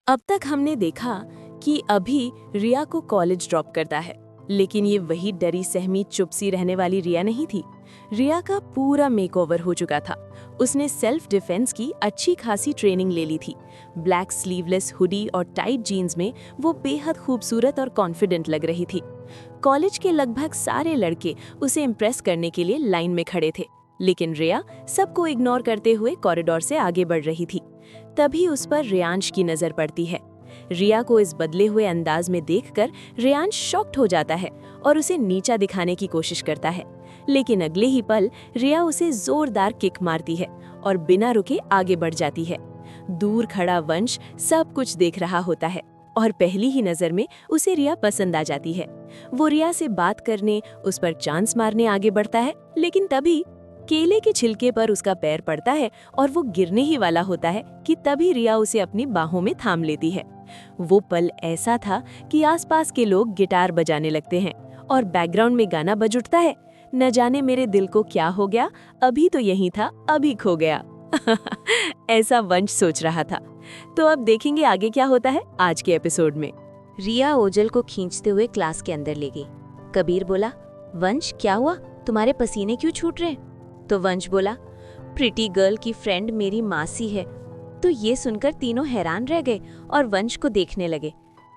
अब तक हमने देखा कि अभी रिया को कॉलेज ड्रॉप करता है, लेकिन ये वही डरी सहमी चुपसी रहने वाली रिया नहीं थी। रिया का पूरा मेकओवर हो चुका था। उसने सेल्फ डिफेंस की अच्छी खासी ट्रेनिंग ले ली थी। ब्लैक स्लीवलेस हुडी और टाइट जीन्स में वो बेहद खूबसूरत और कॉन्फिडेंट लग रही थी। कॉलेज के लगभग सारे लड़के उसे इम्प्रेस करने के लिए लाइन में खड़े थे, लेकिन रिया सबको इग्नोर करते हुए कॉरिडोर से आगे बढ़ रही थी। तभी उस पर रियांश की नजर पड़ती है। रिया को इस बदले हुए अंदाज में देखकर रियांश शॉक्ड हो जाता है और उसे नीचा दिखाने की कोशिश करता है, लेकिन अगले ही पल रिया उसे जोरदार किक मारती है और बिना रुके आगे बढ़ जाती है। दूर खड़ा वंश सब कुछ देख रहा होता है और पहली ही नजर में उसे रिया पसंद आ जाती है। वो रिया से बात करने, उस पर चांस मारने आगे बढ़ता है, लेकिन तभी केले के छिलके पर उसका पैर पड़ता है और वो गिरने ही वाला होता है कि तभी रिया उसे अपनी बाहों में थाम लेती है। वो पल ऐसा था कि आसपास के लोग गिटार बजाने लगते हैं और बैकग्राउंड में गाना बज उठता है, न जाने मेरे दिल को क्या हो गया, अभी तो यही था, अभी खो गया। ऐसा वंश सोच रहा था। तो अब देखेंगे आगे क्या होता है आज के एपिसोड में। रिया ओजल को खींचते हुए क्लास के अंदर ले गई। कबीर बोला, वंश क्या हुआ, तुम्हारे पसीने क्यों छूट रहे? तो वंश बोला, प्रिटी गर्ल की फ्रेंड मेरी मासी है। तो ये सुनकर तीनों हैरान रह गए और वंश को देखने लगे।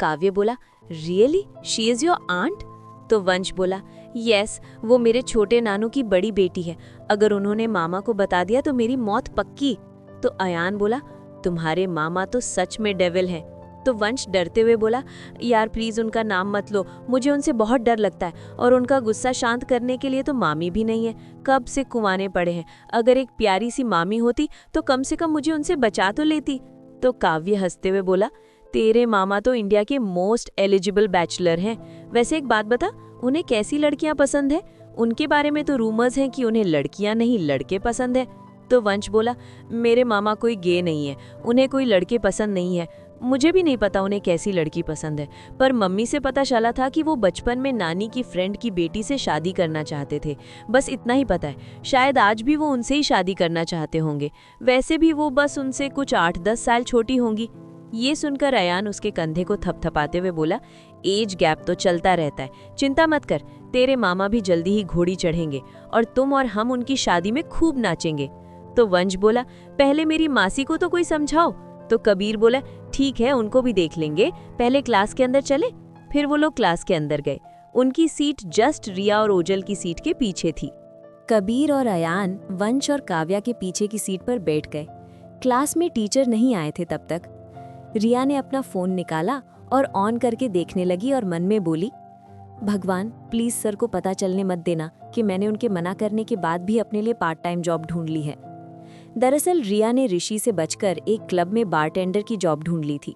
काव्य बोला, really she is your aunt? तो वंश बोला, यस, वो मेरे छोटे नानू की बड़ी बेटी है। अगर उन्होंने मामा को बता दिया तो मेरी मौत पक्की। तो अयान बोला, तुम्हारे मामा तो सच में डेविल हैं। तो वंश डरते हुए बोला, यार प्लीज उनका नाम मत लो, मुझे उनसे बहुत डर लगता है और उनका गुस्सा शांत करने के लिए तो मामी भी नहीं है, कब से कुंवाने पड़े हैं। अगर एक प्यारी सी मामी होती तो कम से कम मुझे उनसे बचा तो लेती। तो काव्य हंसते हुए बोला, तेरे मामा तो इंडिया के मोस्ट एलिजिबल बैचलर हैं। वैसे एक बात बता, उन्हें कैसी लड़कियां पसंद है? उनके बारे में तो रूमर्स हैं कि उन्हें लड़कियां नहीं लड़के पसंद है। तो वंश बोला, मेरे मामा कोई गे नहीं है, उन्हें कोई लड़के पसंद नहीं है। मुझे भी नहीं पता उन्हें कैसी लड़की पसंद है, पर मम्मी से पता चला था कि वो बचपन में नानी की फ्रेंड की बेटी से शादी करना चाहते थे। बस इतना ही पता है। शायद आज भी वो उनसे ही शादी करना चाहते होंगे। वैसे भी वो बस उनसे कुछ 8-10 साल छोटी होंगी। ये सुनकर अयान उसके कंधे को थपथपाते हुए बोला, एज गैप तो चलता रहता है, चिंता मत कर, तेरे मामा भी जल्दी ही घोड़ी चढ़ेंगे और तुम और हम उनकी शादी में खूब नाचेंगे। तो वंश बोला, पहले मेरी मासी को तो कोई समझाओ। तो कबीर बोला, ठीक है, उनको भी देख लेंगे, पहले क्लास के अंदर चले। फिर वो लोग क्लास के अंदर गए। उनकी सीट जस्ट रिया और ओजल की सीट के पीछे थी। कबीर और अयान वंश और काव्या के पीछे की सीट पर बैठ गए। क्लास में टीचर नहीं आए थे तब तक। रिया ने अपना फोन निकाला और ऑन करके देखने लगी और मन में बोली, भगवान प्लीज सर को पता चलने मत देना कि मैंने उनके मना करने के बाद भी अपने लिए पार्ट टाइम जॉब ढूंढ ली है। दरअसल रिया ने ऋषि से बचकर एक क्लब में बारटेंडर की जॉब ढूंढ ली थी।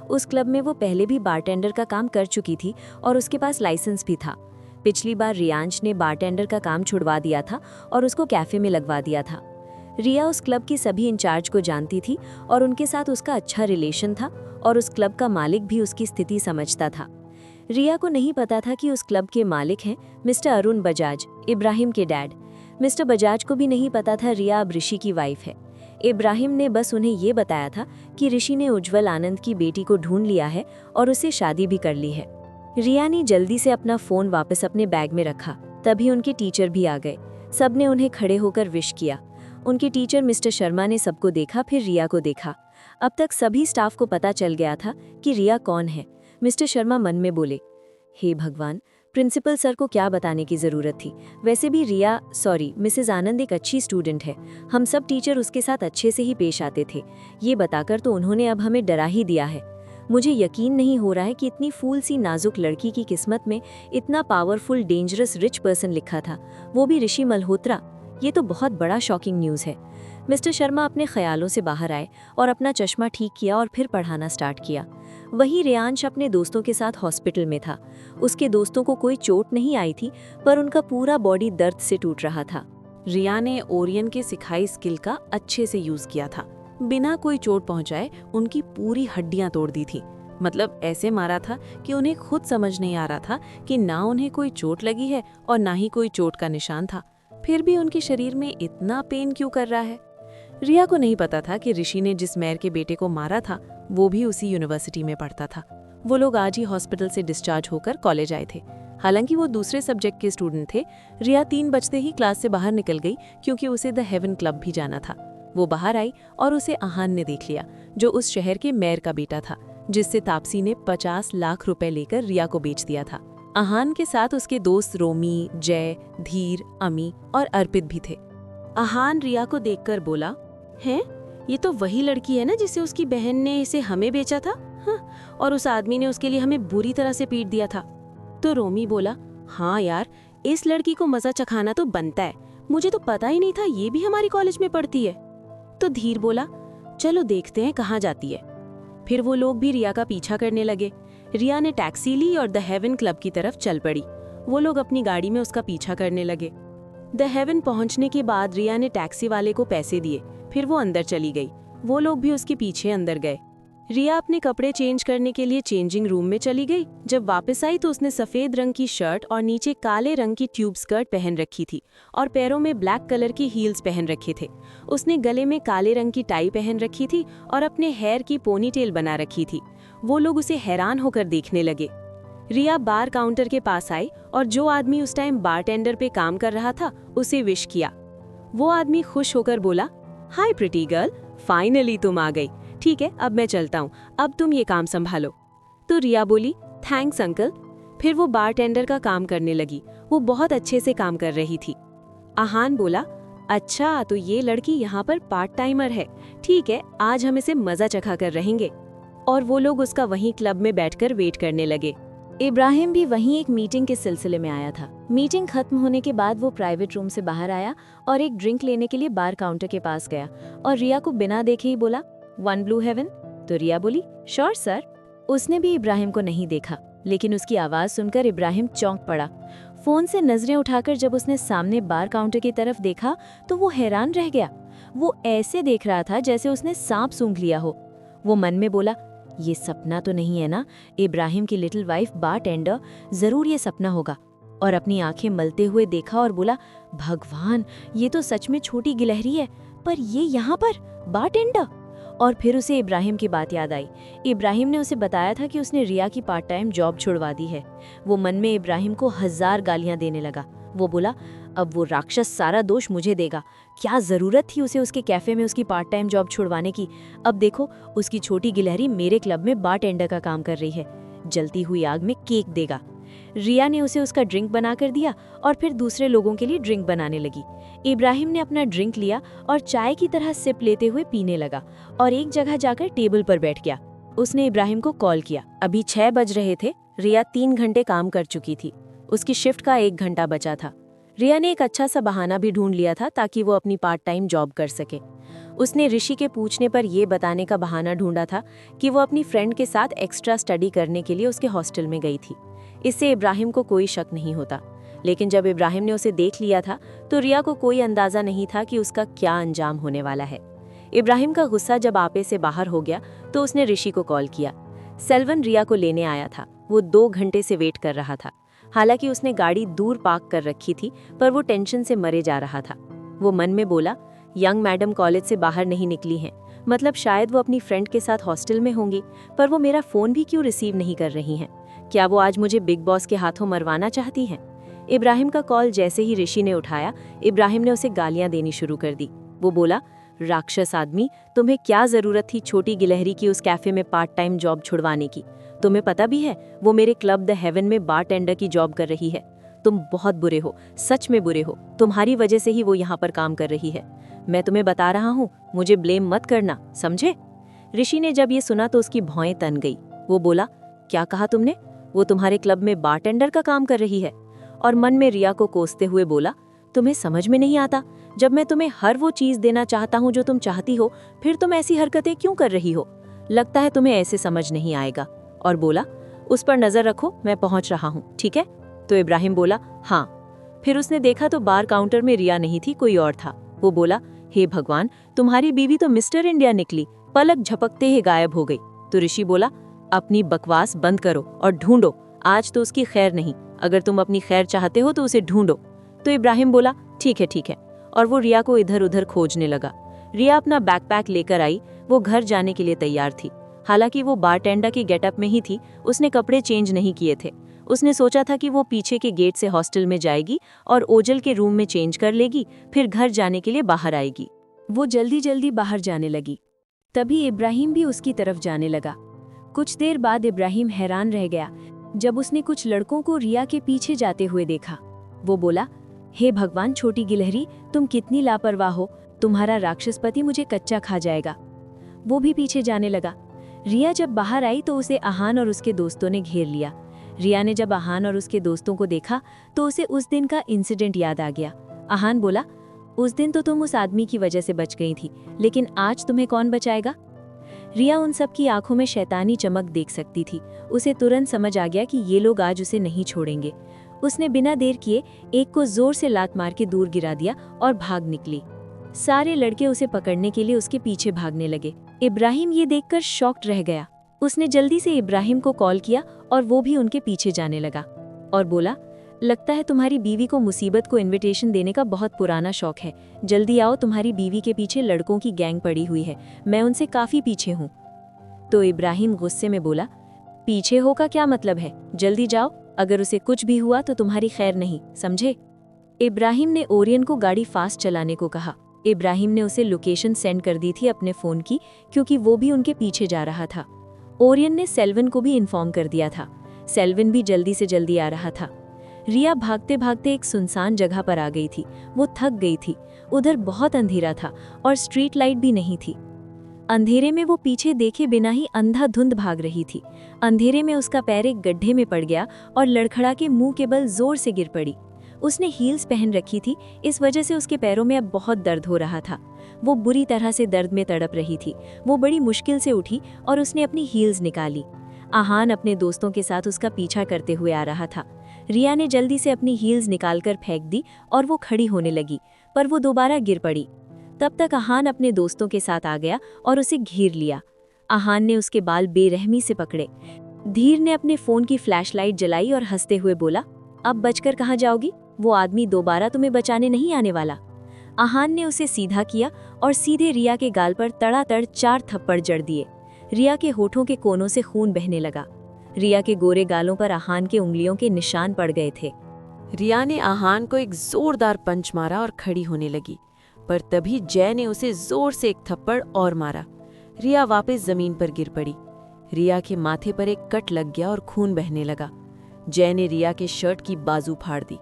उस क्लब में वो पहले भी बारटेंडर का काम कर चुकी थी और उसके पास लाइसेंस भी था। पिछली बार रियांश ने बारटेंडर का काम छुड़वा दिया था और उसको कैफे में लगवा दिया था। रिया उस क्लब की सभी इंचार्ज को जानती थी और उनके साथ उसका अच्छा रिलेशन था और उस क्लब का मालिक भी उसकी स्थिति समझता था। रिया को नहीं पता था कि उस क्लब के मालिक हैं मिस्टर अरुण बजाज, इब्राहिम के डैड। मिस्टर बजाज को भी नहीं पता था रिया अब ऋषि की वाइफ है। इब्राहिम ने बस उन्हें ये बताया था कि ऋषि ने उज्जवल आनंद की बेटी को ढूंढ लिया है और उसे शादी भी कर ली है। रिया ने जल्दी से अपना फोन वापस अपने बैग में रखा। तभी उनके टीचर भी आ गए। सबने उन्हें खड़े होकर विश किया। उनके टीचर मिस्टर शर्मा ने सबको देखा, फिर रिया को देखा। अब तक सभी स्टाफ को पता चल गया था कि रिया कौन है। मिस्टर शर्मा मन में बोले, हे भगवान, प्रिंसिपल सर को क्या बताने की जरूरत थी। वैसे भी रिया मिसेस आनंद एक अच्छी स्टूडेंट है। हम सब टीचर उसके साथ अच्छे से ही पेश आते थे। ये बताकर तो उन्होंने अब हमें डरा ही दिया है। मुझे यकीन नहीं हो रहा है कि इतनी फूल सी नाजुक लड़की की किस्मत में इतना पावरफुल डेंजरस रिच पर्सन लिखा था, वो भी ऋषि मल्होत्रा। ये तो बहुत बड़ा शॉकिंग न्यूज़ है। मिस्टर शर्मा अपने ख्यालों से बाहर आए और अपना चश्मा ठीक किया और फिर पढ़ाना स्टार्ट किया। वहीं रियांश अपने दोस्तों के साथ हॉस्पिटल में था। उसके दोस्तों को कोई चोट नहीं आई थी, पर उनका पूरा बॉडी दर्द से टूट रहा था। रिया ने ओरियन के सिखाई स्किल का अच्छे से यूज किया था। बिना कोई चोट पहुंचाए उनकी पूरी हड्डियां तोड़ दी थी। मतलब ऐसे मारा था कि उन्हें खुद समझ नहीं आ रहा था कि ना उन्हें कोई चोट लगी है और ना ही कोई चोट का निशान था। फिर भी उनके शरीर में इतना पेन क्यों कर रहा है। रिया को नहीं पता था कि ऋषि ने जिस मेयर के बेटे को मारा था वो भी उसी यूनिवर्सिटी में पढ़ता था। वो लोग आज ही हॉस्पिटल से डिस्चार्ज होकर कॉलेज आए थे। हालांकि वो दूसरे सब्जेक्ट के स्टूडेंट थे, रिया 3 बजते ही क्लास से बाहर निकल गई क्योंकि उसे द हेवन क्लब भी जाना था। वो बाहर आई और उसे आहान ने देख लिया, जो उस शहर के मेयर का बेटा था, जिससे तापसी ने 50 लाख रुपए लेकर रिया को बेच दिया था। आहान के साथ उसके दोस्त रोमी, जय, धीर, अमी और अर्पित भी थे। आहान रिया को देखकर बोला, हैं, ये तो वही लड़की है ना जिसे उसकी बहन ने इसे हमें बेचा था। हाँ, और उस आदमी ने उसके लिए हमें बुरी तरह से पीट दिया था। तो रोमी बोला, हाँ यार, इस लड़की को मजा चखाना तो बनता है, मुझे तो पता ही नहीं था ये भी हमारी कॉलेज में पढ़ती है। तो धीर बोला, चलो देखते हैं कहाँ जाती है। फिर वो लोग भी रिया का पीछा करने लगे। रिया ने टैक्सी ली और द हेवन क्लब की तरफ चल पड़ी। वो लोग अपनी गाड़ी में उसका पीछा करने लगे। द हेवन पहुंचने के बाद रिया ने टैक्सी वाले को पैसे दिए, फिर वो अंदर चली गई। वो लोग भी उसके पीछे अंदर गए। रिया अपने कपड़े चेंज करने के लिए चेंजिंग रूम में चली गई। जब वापस आई तो उसने सफेद रंग की शर्ट और नीचे काले रंग की ट्यूब स्कर्ट पहन रखी थी और पैरों में ब्लैक कलर की हील्स पहन रखे थे। उसने गले में काले रंग की टाई पहन रखी थी और अपने हेयर की पोनीटेल बना रखी थी। वो लोग उसे हैरान होकर देखने लगे। रिया बार काउंटर के पास आई और जो आदमी उस टाइम बारटेंडर पे काम कर रहा था उसे विश किया। वो आदमी खुश होकर बोला, हाय प्रिटी गर्ल, फाइनली तुम आ गई। ठीक है, अब मैं चलता हूँ, अब तुम ये काम संभालो। तो रिया बोली, थैंक्स अंकल। फिर वो बारटेंडर का काम करने लगी। वो बहुत अच्छे से काम कर रही थी। आहान बोला, अच्छा तो ये लड़की यहाँ पर पार्ट टाइमर है, ठीक है, आज हम इसे मजा चखा कर रहेंगे। और वो लोग उसका वहीं क्लब में बैठकर वेट करने लगे। इब्राहिम भी वहीं एक मीटिंग के सिलसिले में आया था। मीटिंग खत्म होने के बाद वो प्राइवेट रूम से बाहर आया और एक ड्रिंक लेने के लिए बार काउंटर के पास गया और रिया को बिना देखे ही बोला, 1 ब्लू हेवन। तो रिया बोली, श्योर सर। उसने भी इब्राहिम को नहीं देखा, लेकिन उसकी आवाज सुनकर इब्राहिम चौंक पड़ा। फोन से नजरें उठाकर जब उसने सामने बार काउंटर की तरफ देखा तो वो हैरान रह गया। वो ऐसे देख रहा था जैसे उसने सांप सूंघ लिया हो। वो मन में बोला, ये सपना तो नहीं है ना, इब्राहिम की लिटिल वाइफ बारटेंडर, जरूर ये सपना होगा। और अपनी आंखें मलते हुए देखा और बोला, भगवान, ये तो सच में छोटी गिलहरी है, पर ये यहाँ पर बारटेंडर। और फिर उसे इब्राहिम की बात याद आई। इब्राहिम ने उसे बताया था कि उसने रिया की पार्ट टाइम जॉब छुड़वा दी है। वो मन में इब्राहिम को 1000 गालियां देने लगा। वो बोला, अब वो राक्षस सारा दोष मुझे देगा। क्या जरूरत थी उसे उसके कैफे में उसकी पार्ट टाइम जॉब छुड़वाने की। अब देखो, उसकी छोटी गिलहरी मेरे क्लब में बारटेंडर का काम कर रही है। जलती हुई आग में केक देगा। रिया ने उसे उसका ड्रिंक बना कर दिया और फिर दूसरे लोगों के लिए ड्रिंक बनाने लगी। इब्राहिम ने अपना ड्रिंक लिया और चाय की तरह सिप लेते हुए पीने लगा और एक जगह जाकर टेबल पर बैठ गया। उसने इब्राहिम को कॉल किया। अभी 6 बज रहे थे। रिया 3 घंटे काम कर चुकी थी। उसकी शिफ्ट का 1 घंटा बचा था। रिया ने एक अच्छा सा बहाना भी ढूंढ लिया था ताकि वो अपनी पार्ट टाइम जॉब कर सके। उसने ऋषि के पूछने पर यह बताने का बहाना ढूंढा था कि वो अपनी फ्रेंड के साथ एक्स्ट्रा स्टडी करने के लिए उसके हॉस्टल में गई थी। इससे इब्राहिम को कोई शक नहीं होता। लेकिन जब इब्राहिम ने उसे देख लिया था तो रिया को कोई अंदाजा नहीं था कि उसका क्या अंजाम होने वाला है। इब्राहिम का गुस्सा जब आपे से बाहर हो गया तो उसने ऋषि को कॉल किया। सेल्वन रिया को लेने आया था। वो 2 घंटे से वेट कर रहा था। हालांकि उसने गाड़ी दूर पार्क कर रखी थी, पर वो टेंशन से मरे जा रहा था। वो मन में बोला, यंग मैडम कॉलेज से बाहर नहीं निकली हैं, मतलब शायद वो अपनी फ्रेंड के साथ हॉस्टल में होंगी, पर वो मेरा फ़ोन भी क्यों रिसीव नहीं कर रही हैं? क्या वो आज मुझे बिग बॉस के हाथों मरवाना चाहती हैं? इब्राहिम का कॉल जैसे ही ऋषि ने उठाया, इब्राहिम ने उसे गालियां देनी शुरू कर दी। वो बोला, राक्षस आदमी, तुम्हें क्या जरूरत थी छोटी गिलहरी की उस कैफे में पार्ट टाइम जॉब छुड़वाने की? तुम्हें पता भी है वो मेरे क्लब द हेवन में बारटेंडर की जॉब कर रही है। तुम बहुत बुरे हो, सच में बुरे हो। तुम्हारी वजह से ही वो यहाँ पर काम कर रही है। मैं तुम्हें बता रहा हूँ, मुझे ब्लेम मत करना, समझे? ऋषि ने जब ये सुना तो उसकी भौएं तन गई। वो बोला, क्या कहा तुमने? वो तुम्हारे क्लब में बारटेंडर का काम कर रही है? और मन में रिया को कोसते हुए बोला, तुम्हें समझ में नहीं आता, जब मैं तुम्हें हर वो चीज देना चाहता हूँ जो तुम चाहती हो, फिर तुम ऐसी हरकतें क्यों कर रही हो? लगता है तुम्हें ऐसे समझ नहीं आएगा। और बोला, उस पर नजर रखो, मैं पहुंच रहा हूँ, ठीक है? तो इब्राहिम बोला, हाँ। फिर उसने देखा तो बार काउंटर में रिया नहीं थी, कोई और था। वो बोला, हे भगवान, तुम्हारी बीवी तो मिस्टर इंडिया निकली, पलक झपकते ही गायब हो गई। तो ऋषि बोला, अपनी बकवास बंद करो और ढूंढो, आज तो उसकी खैर नहीं, अगर तुम अपनी खैर चाहते हो तो उसे ढूंढो। तो इब्राहिम बोला, ठीक है ठीक है, और वो रिया को इधर उधर खोजने लगा। रिया अपना बैकपैक लेकर आई। वो घर जाने के लिए तैयार थी। हालांकि वो बारटेंडर के गेटअप में ही थी, उसने कपड़े चेंज नहीं किए थे। उसने सोचा था कि वो पीछे के गेट से हॉस्टल में जाएगी और ओजल के रूम में चेंज कर लेगी, फिर घर जाने के लिए बाहर आएगी। वो जल्दी जल्दी बाहर जाने लगी। तभी इब्राहिम भी उसकी तरफ जाने लगा। कुछ देर बाद इब्राहिम हैरान रह गया जब उसने कुछ लड़कों को रिया के पीछे जाते हुए देखा। वो बोला, हे भगवान छोटी गिलहरी, तुम कितनी लापरवाह हो, तुम्हारा राक्षस पति मुझे कच्चा खा जाएगा। वो भी पीछे जाने लगा। रिया जब बाहर आई तो उसे आहान और उसके दोस्तों ने घेर लिया। रिया ने जब आहान और उसके दोस्तों को देखा तो उसे उस दिन का इंसिडेंट याद आ गया। आहान बोला, उस दिन तो तुम उस आदमी की वजह से बच गई थी, लेकिन आज तुम्हें कौन बचाएगा? रिया उन सब की आंखों में शैतानी चमक देख सकती थी। उसे तुरंत समझ आ गया कि ये लोग आज उसे नहीं छोड़ेंगे। उसने बिना देर किए एक को जोर से लात मार के दूर गिरा दिया और भाग निकली। सारे लड़के उसे पकड़ने के लिए उसके पीछे भागने लगे। इब्राहिम ये देखकर शॉक्ड रह गया। उसने जल्दी से इब्राहिम को कॉल किया और वो भी उनके पीछे जाने लगा और बोला, लगता है तुम्हारी बीवी को मुसीबत को इनविटेशन देने का बहुत पुराना शौक है। जल्दी आओ, तुम्हारी बीवी के पीछे लड़कों की गैंग पड़ी हुई है, मैं उनसे काफी पीछे हूँ। तो इब्राहिम गुस्से में बोला, पीछे हो का क्या मतलब है? जल्दी जाओ, अगर उसे कुछ भी हुआ तो तुम्हारी खैर नहीं, समझे? इब्राहिम ने ओरियन को गाड़ी फास्ट चलाने को कहा। इब्राहिम ने उसे लोकेशन सेंड कर दी थी अपने फ़ोन की, क्योंकि वो भी उनके पीछे जा रहा था। ओरियन ने सेल्विन को भी इन्फॉर्म कर दिया था। सेल्विन भी जल्दी से जल्दी आ रहा था। रिया भागते भागते एक सुनसान जगह पर आ गई थी। वो थक गई थी। उधर बहुत अंधेरा था और स्ट्रीट लाइट भी नहीं थी। अंधेरे में वो पीछे देखे बिना ही अंधाधुंध भाग रही थी। अंधेरे में उसका पैर एक गड्ढे में पड़ गया और लड़खड़ा के मुंह के बल जोर से गिर पड़ी। उसने हील्स पहन रखी थी, इस वजह से उसके पैरों में अब बहुत दर्द हो रहा था। वो बुरी तरह से दर्द में तड़प रही थी। वो बड़ी मुश्किल से उठी और उसने अपनी हील्स निकाली। आहान अपने दोस्तों के साथ उसका पीछा करते हुए आ रहा था। रिया ने जल्दी से अपनी हील्स निकालकर फेंक दी और वो खड़ी होने लगी, पर वो दोबारा गिर पड़ी। तब तक आहान अपने दोस्तों के साथ आ गया और उसे घेर लिया। आहान ने उसके बाल बेरहमी से पकड़े। धीर ने अपने फ़ोन की फ्लैशलाइट जलाई और हंसते हुए बोला, अब बचकर कहाँ जाओगी? वो आदमी दोबारा तुम्हें बचाने नहीं आने वाला। आहान ने उसे सीधा किया और सीधे रिया के गाल पर तड़ातड़ 4 थप्पड़ जड़ दिए। रिया के होठों के कोनों से खून बहने लगा। रिया के गोरे गालों पर आहान के उंगलियों के निशान पड़ गए थे। रिया ने आहान को एक जोरदार पंच मारा और खड़ी होने लगी, पर तभी जय ने उसे जोर से एक थप्पड़ और मारा। रिया वापस जमीन पर गिर पड़ी। रिया के माथे पर एक कट लग गया और खून बहने लगा। जय ने रिया के शर्ट की बाजू फाड़ दी।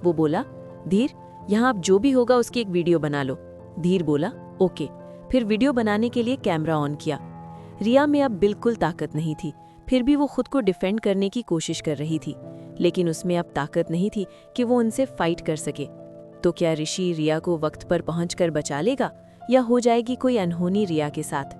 वो बोला, धीर, यहाँ अब जो भी होगा उसकी एक वीडियो बना लो। धीर बोला, ओके। फिर वीडियो बनाने के लिए कैमरा ऑन किया। रिया में अब बिल्कुल ताकत नहीं थी, फिर भी वो खुद को डिफेंड करने की कोशिश कर रही थी, लेकिन उसमें अब ताकत नहीं थी कि वो उनसे फाइट कर सके। तो क्या ऋषि रिया को वक्त पर पहुंचकर बचा लेगा या हो जाएगी कोई अनहोनी रिया के साथ?